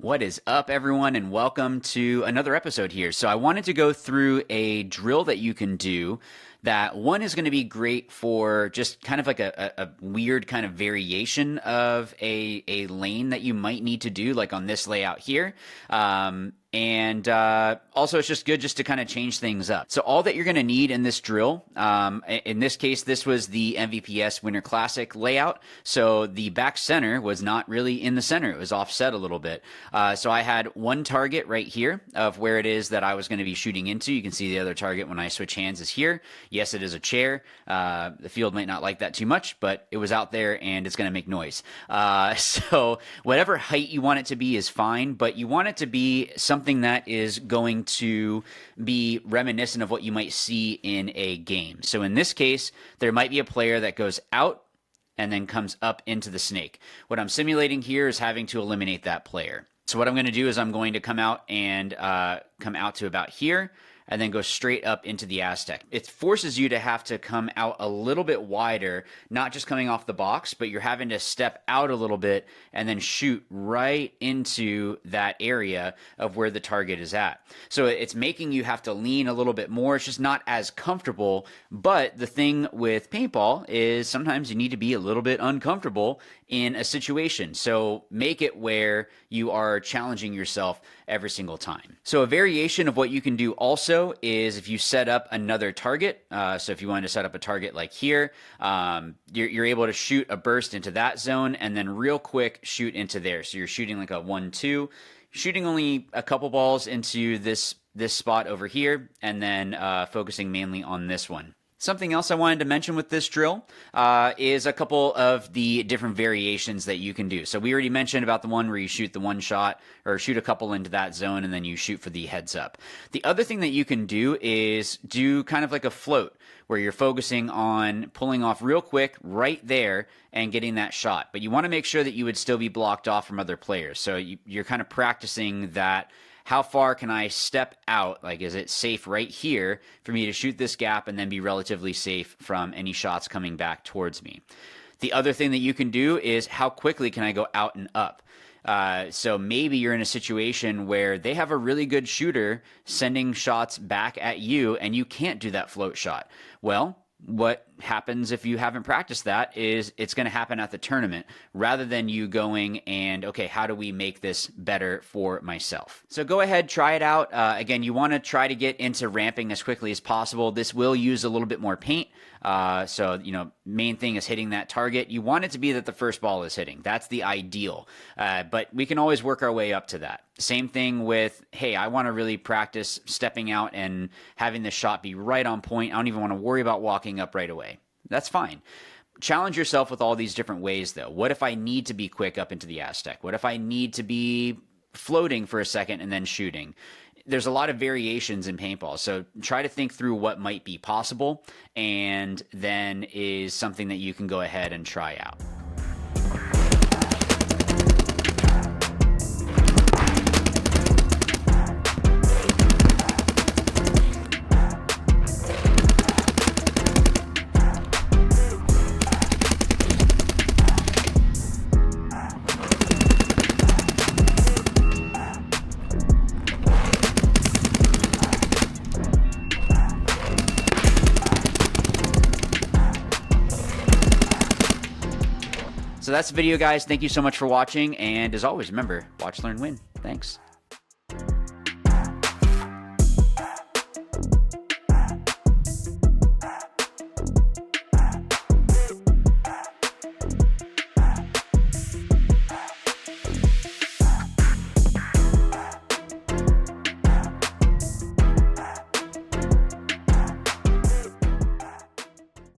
What is up, everyone, and welcome to another episode here. So I wanted to go through a drill that you can do that one is going to be great for just kind of like a weird kind of variation of a lane that you might need to do, like on this layout here. And also it's just good just to kind of change things up. So all that you're going to need in this drill, in this case, this was the MVPS Winter Classic layout. So the back center was not really in the center. It was offset a little bit. So I had one target right here of where it is that I was going to be shooting into. You can see the other target when I switch hands is here. Yes, it is a chair. The field might not like that too much, but it was out there and it's going to make noise. So whatever height you want it to be is fine, but you want it to be something that is going to be reminiscent of what you might see in a game. So in this case, there might be a player that goes out and then comes up into the snake. What I'm simulating here is having to eliminate that player. So what I'm going to do is I'm going to come out and come out to about here, and then go straight up into the Aztec. It forces you to have to come out a little bit wider, not just coming off the box, but you're having to step out a little bit and then shoot right into that area of where the target is at. So it's making you have to lean a little bit more. It's just not as comfortable, but the thing with paintball is sometimes you need to be a little bit uncomfortable in a situation. So make it where you are challenging yourself every single time. So a variation of what you can do also is if you set up another target. So if you wanted to set up a target like here, you're able to shoot a burst into that zone and then real quick shoot into there. So you're shooting like a 1-2, shooting only a couple balls into this spot over here, and then focusing mainly on this one. Something else I wanted to mention with this drill is a couple of the different variations that you can do. So we already mentioned about the one where you shoot the one shot or shoot a couple into that zone and then you shoot for the heads up. The other thing that you can do is do kind of like a float where you're focusing on pulling off real quick right there and getting that shot. But you want to make sure that you would still be blocked off from other players. So you're kind of practicing that. How far can I step out? Like, is it safe right here for me to shoot this gap and then be relatively safe from any shots coming back towards me? The other thing that you can do is how quickly can I go out and up? So maybe you're in a situation where they have a really good shooter sending shots back at you and you can't do that float shot. Well, what happens if you haven't practiced that is it's going to happen at the tournament rather than you going and, okay, how do we make this better for myself? So go ahead, try it out. Again, you want to try to get into ramping as quickly as possible. This will use a little bit more paint. So, main thing is hitting that target. You want it to be that the first ball is hitting. That's the ideal. But we can always work our way up to that. Same thing with, hey, I want to really practice stepping out and having the shot be right on point. I don't even want to worry about walking up right away. That's fine. Challenge yourself with all these different ways, though. What if I need to be quick up into the Aztec? What if I need to be floating for a second and then shooting? There's a lot of variations in paintball, so try to think through what might be possible, and then is something that you can go ahead and try out. So that's the video, guys. Thank you so much for watching. And as always, remember, watch, learn, win. Thanks.